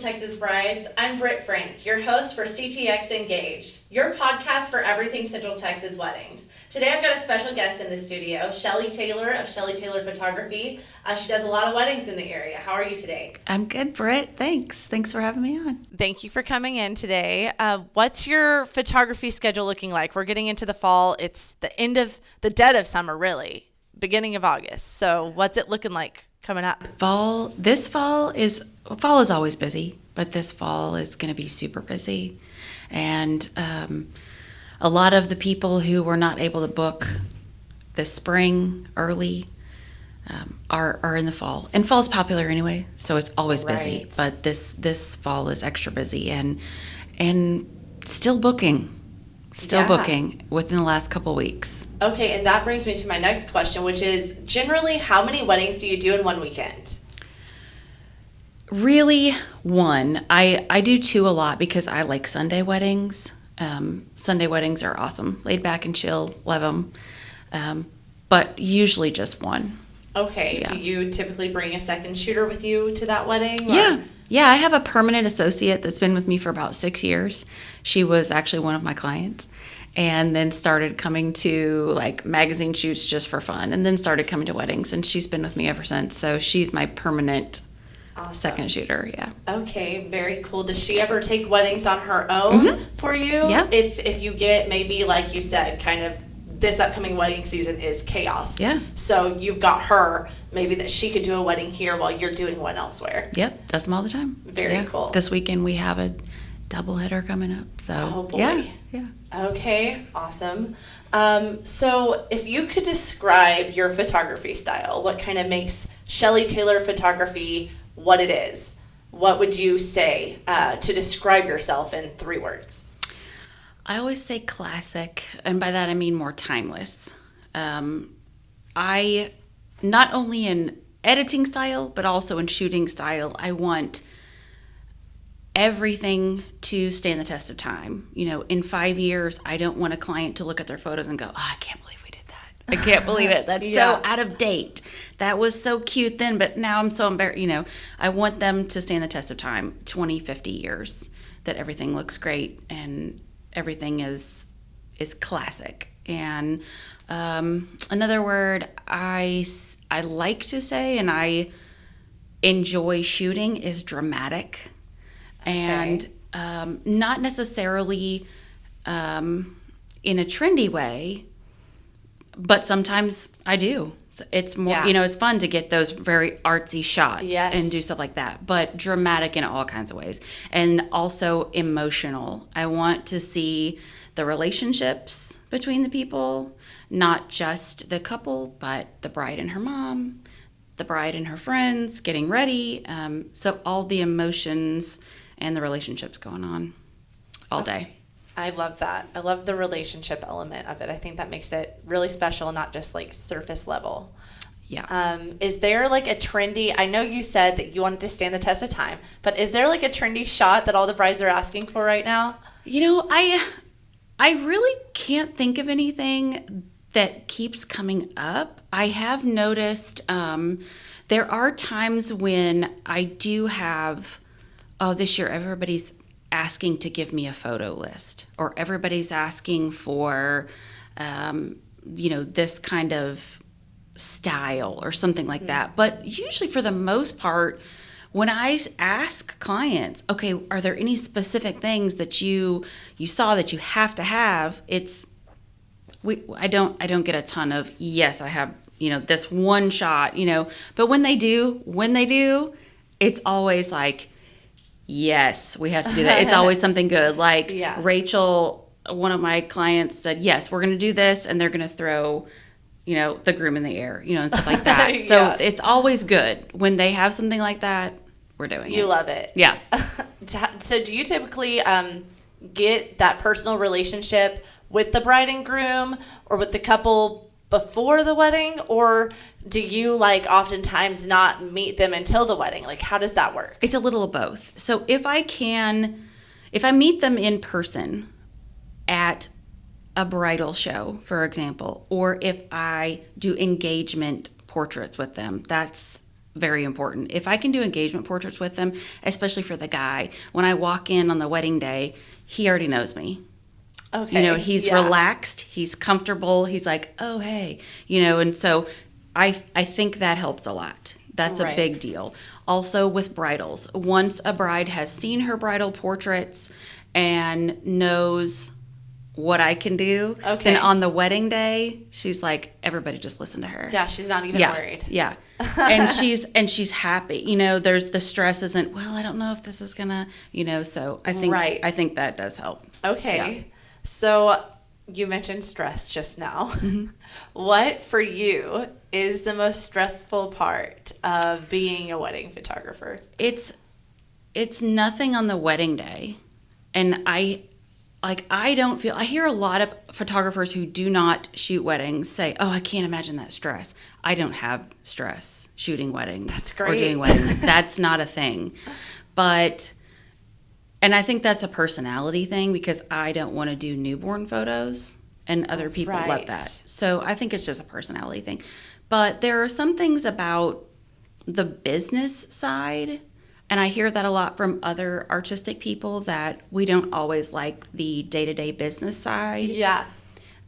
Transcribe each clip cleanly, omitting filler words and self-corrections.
Texas brides. I'm Britt Frank, your host for CTX Engaged, your podcast for everything Central Texas weddings. Today I've got a special guest in the studio, Shelly Taylor of Shelly Taylor Photography. She does a lot of weddings in the area. How are you today? I'm good, Britt. Thanks for having me on. Thank you for coming in today. What's your photography schedule looking like? We're getting into the fall. It's the dead of summer, really, beginning of August. So what's it looking like coming up? Fall is always busy, but this fall is going to be super busy. And a lot of the people who were not able to book this spring early are in the fall. And fall's popular anyway, so it's always busy. Right. But this fall is extra busy and still booking. Booking within the last couple weeks. Okay, and that brings me to my next question, which is generally how many weddings do you do in one weekend? Really, one. I do two a lot because I like Sunday weddings. Sunday weddings are awesome. Laid back and chill, love them. But usually just one. Okay, yeah. Do you typically bring a second shooter with you to that wedding? Or? Yeah, I have a permanent associate that's been with me for about 6 years. She was actually one of my clients and then started coming to like magazine shoots just for fun and then started coming to weddings, and she's been with me ever since. So she's my permanent second shooter, yeah. Okay, very cool. Does she ever take weddings on her own for you? Yeah. If you get maybe, like you said, kind of this upcoming wedding season is chaos. Yeah. So you've got her, maybe that she could do a wedding here while you're doing one elsewhere. Yep, does them all the time. Very cool. This weekend we have a double header coming up. So oh boy. Yeah. Okay, awesome. So if you could describe your photography style, what kind of makes Shelly Taylor Photography what it is, what would you say to describe yourself in 3 words? I always say classic, and by that I mean more timeless. I, not only in editing style, but also in shooting style, I want everything to stand the test of time. You know, in 5 years, I don't want a client to look at their photos and go, oh, I can't believe we did that. I can't believe it. That's so out of date. That was so cute then, but now I'm so embarrassed. You know, I want them to stand the test of time, 20, 50 years, that everything looks great and everything is classic. And another word I like to say and I enjoy shooting is dramatic. And not necessarily in a trendy way, but sometimes I do. So it's more, it's fun to get those very artsy shots and do stuff like that, but dramatic in all kinds of ways. And also emotional. I want to see the relationships between the people, not just the couple, but the bride and her mom, the bride and her friends getting ready. So all the emotions and the relationships going on all day. I love that. I love the relationship element of it. I think that makes it really special, not just like surface level. Yeah. Is there like a trendy, I know you said that you wanted to stand the test of time, but is there like a trendy shot that all the brides are asking for right now? You know, I really can't think of anything that keeps coming up. I have noticed there are times when I do have, this year everybody's asking to give me a photo list, or everybody's asking for, this kind of style or something like that. But usually for the most part, when I ask clients, okay, are there any specific things that you saw that you have to have? I don't get a ton of, yes, I have, this one shot, but when they do, it's always like, yes, we have to do that. It's always something good. Like Rachel, one of my clients said, yes, we're going to do this. And they're going to throw, the groom in the air, and stuff like that. So it's always good. When they have something like that, we're doing it. You love it. Yeah. So do you typically get that personal relationship with the bride and groom or with the couple before the wedding, or do you oftentimes not meet them until the wedding? Like, how does that work? It's a little of both. So if I meet them in person at a bridal show, for example, or if I do engagement portraits with them, that's very important. If I can do engagement portraits with them, especially for the guy, when I walk in on the wedding day, he already knows me. Okay. You know, he's relaxed, he's comfortable, he's like, oh, hey, you know, and so I think that helps a lot. That's a big deal. Also with bridals, once a bride has seen her bridal portraits and knows what I can do, then on the wedding day, she's like, everybody just listen to her. Yeah, she's not even worried. Yeah. and she's happy. You know, there's the stress isn't, well, I don't know if this is gonna, you know, so I think that does help. Okay. Yeah. So you mentioned stress just now. Mm-hmm. What for you is the most stressful part of being a wedding photographer? It's nothing on the wedding day. And I hear a lot of photographers who do not shoot weddings say, oh, I can't imagine that stress. I don't have stress shooting weddings. That's great. Or doing weddings. That's not a thing. And I think that's a personality thing because I don't want to do newborn photos and other people love that. So I think it's just a personality thing. But there are some things about the business side, and I hear that a lot from other artistic people, that we don't always like the day-to-day business side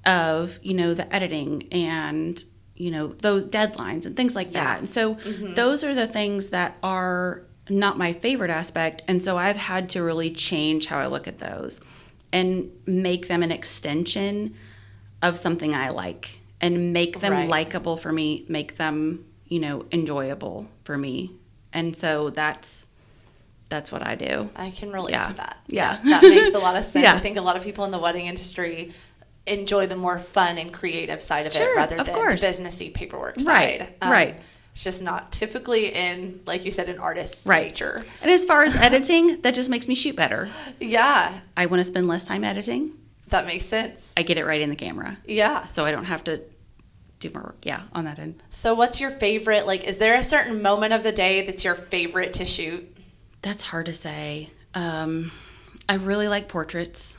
of, you know, the editing and, you know, those deadlines and things like that. And so those are the things that are not my favorite aspect. And so I've had to really change how I look at those and make them an extension of something I like and make them likable for me, make them, you know, enjoyable for me. And so that's what I do. I can relate to that. Yeah. That makes a lot of sense. Yeah. I think a lot of people in the wedding industry enjoy the more fun and creative side of it rather than the businessy paperwork side. Right. It's just not typically in, like you said, an artist's nature. And as far as editing, that just makes me shoot better. Yeah. I want to spend less time editing. That makes sense. I get it right in the camera. Yeah. So I don't have to do more work. Yeah, on that end. So what's your favorite, like, is there a certain moment of the day that's your favorite to shoot? That's hard to say. I really like portraits.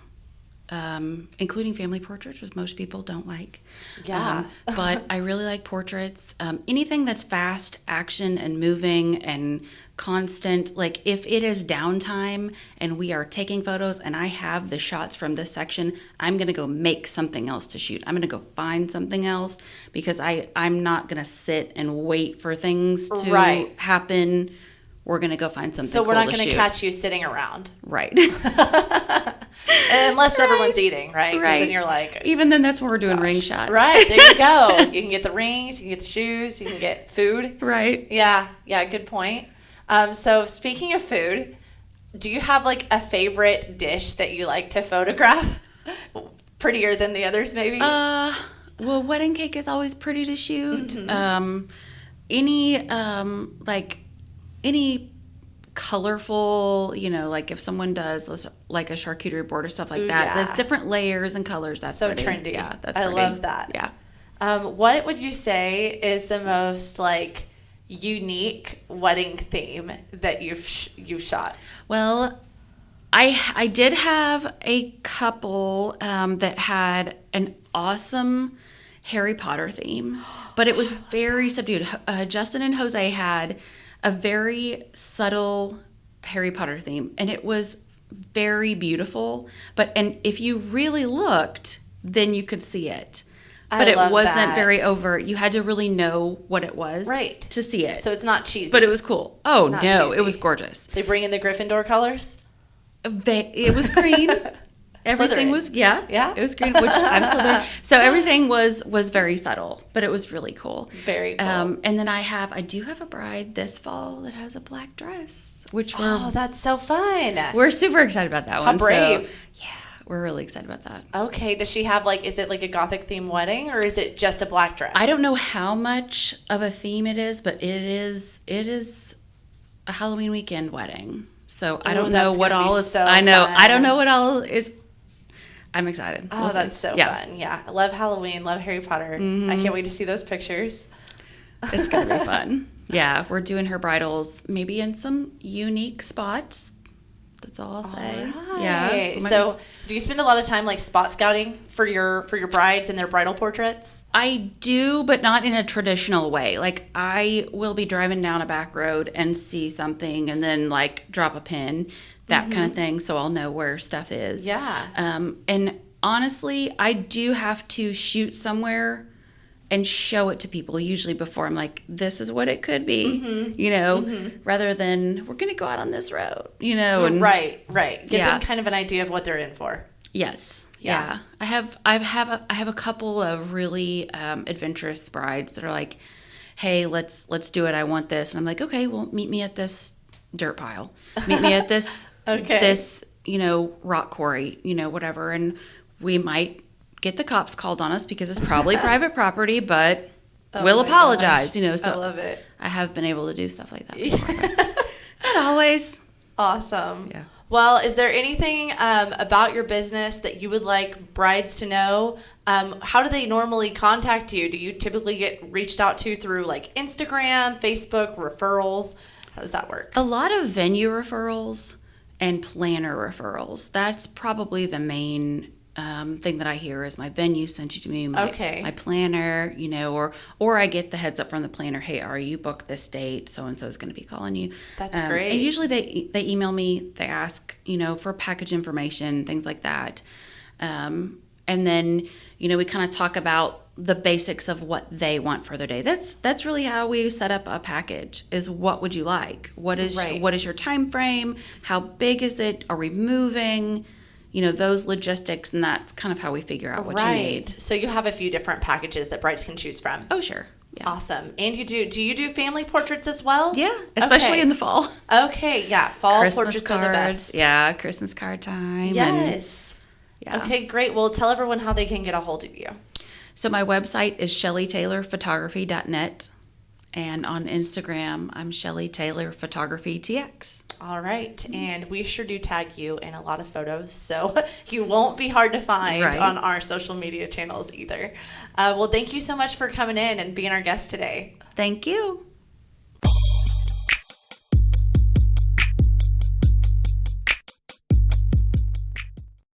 Including family portraits, which most people don't like. Yeah. But I really like portraits. Anything that's fast, action, and moving and constant. Like if it is downtime and we are taking photos and I have the shots from this section, I'm going to go make something else to shoot. I'm going to go find something else because I'm not going to sit and wait for things to happen. We're going to go find something cool to shoot. So we're not going to catch you sitting around. Right. Unless everyone's eating, right? Right. Then you're like... Even then, that's when we're doing ring shots. Right. There you go. You can get the rings, you can get the shoes, you can get food. Right. Yeah. Yeah, good point. So speaking of food, do you have like a favorite dish that you like to photograph? Prettier than the others, maybe? Well, wedding cake is always pretty to shoot. Mm-hmm. Any colorful, you know, like if someone does like a charcuterie board or stuff like that, there's different layers and colors. That's so pretty. trendy. Yeah, that's I pretty. love that. Yeah. What would you say is the most like unique wedding theme that you've shot? Well, I did have a couple that had an awesome Harry Potter theme, but it was very subdued. Justin and Jose had a very subtle Harry Potter theme, and it was very beautiful. And if you really looked, then you could see it. But it wasn't very overt. You had to really know what it was to see it. So it's not cheesy. But it was cool. Oh, not no, cheesy. It was gorgeous. They bring in the Gryffindor colors? It was green. Everything Slytherin. was, it was green, which I'm Slytherin. So everything was very subtle, but it was really cool. Very cool. And then I do have a bride this fall that has a black dress, which that's so fun. We're super excited about that one. How brave. So, yeah, we're really excited about that. Okay, does she have is it like a gothic themed wedding or is it just a black dress? I don't know how much of a theme it is, but it is a Halloween weekend wedding. So I don't know what all is. I know. Fun. I don't know what all is. I'm excited. Oh, that's so fun. Yeah. I love Halloween. Love Harry Potter. Mm-hmm. I can't wait to see those pictures. It's going to be fun. Yeah. We're doing her bridals maybe in some unique spots. That's all I'll say. All right. Yeah. So, do you spend a lot of time like spot scouting for your brides and their bridal portraits? I do, but not in a traditional way. Like, I will be driving down a back road and see something and then like drop a pin, that kind of thing, so I'll know where stuff is. Yeah. And honestly, I do have to shoot somewhere and show it to people usually before I'm like, this is what it could be, rather than we're going to go out on this road, and Right. Give them kind of an idea of what they're in for. Yes. Yeah. I have a couple of really adventurous brides that are like, hey, let's do it. I want this. And I'm like, okay, well, meet me at this dirt pile. Meet me at this this, rock quarry, whatever. And we might get the cops called on us because it's probably private property, but we'll apologize, so I love it. I have been able to do stuff like that before. But not always. Awesome. Yeah. Well, is there anything about your business that you would like brides to know? How do they normally contact you? Do you typically get reached out to through like Instagram, Facebook, referrals? How does that work? A lot of venue referrals and planner referrals. That's probably the main thing that I hear is my venue sent you to me, my planner, or I get the heads up from the planner, hey, are you booked this date? So-and-so is going to be calling you. That's great. And usually they email me, they ask, for package information, things like that. And then, we kind of talk about the basics of what they want for their day. That's really how we set up a package is what would you like? What is your time frame? How big is it? Are we moving? Those logistics, and that's kind of how we figure out what you need. So you have a few different packages that brides can choose from. Oh, sure. Yeah. Awesome. And do you do family portraits as well? Yeah, especially in the fall. Okay, yeah. Fall Christmas portraits cards, are the best. Yeah, Christmas card time. Yes. And, Okay, great. Well, tell everyone how they can get a hold of you. So my website is shellytaylorphotography.net. And on Instagram, I'm Shelly Taylor Photography TX. All right. And we sure do tag you in a lot of photos, so you won't be hard to find on our social media channels either. Well, thank you so much for coming in and being our guest today. Thank you.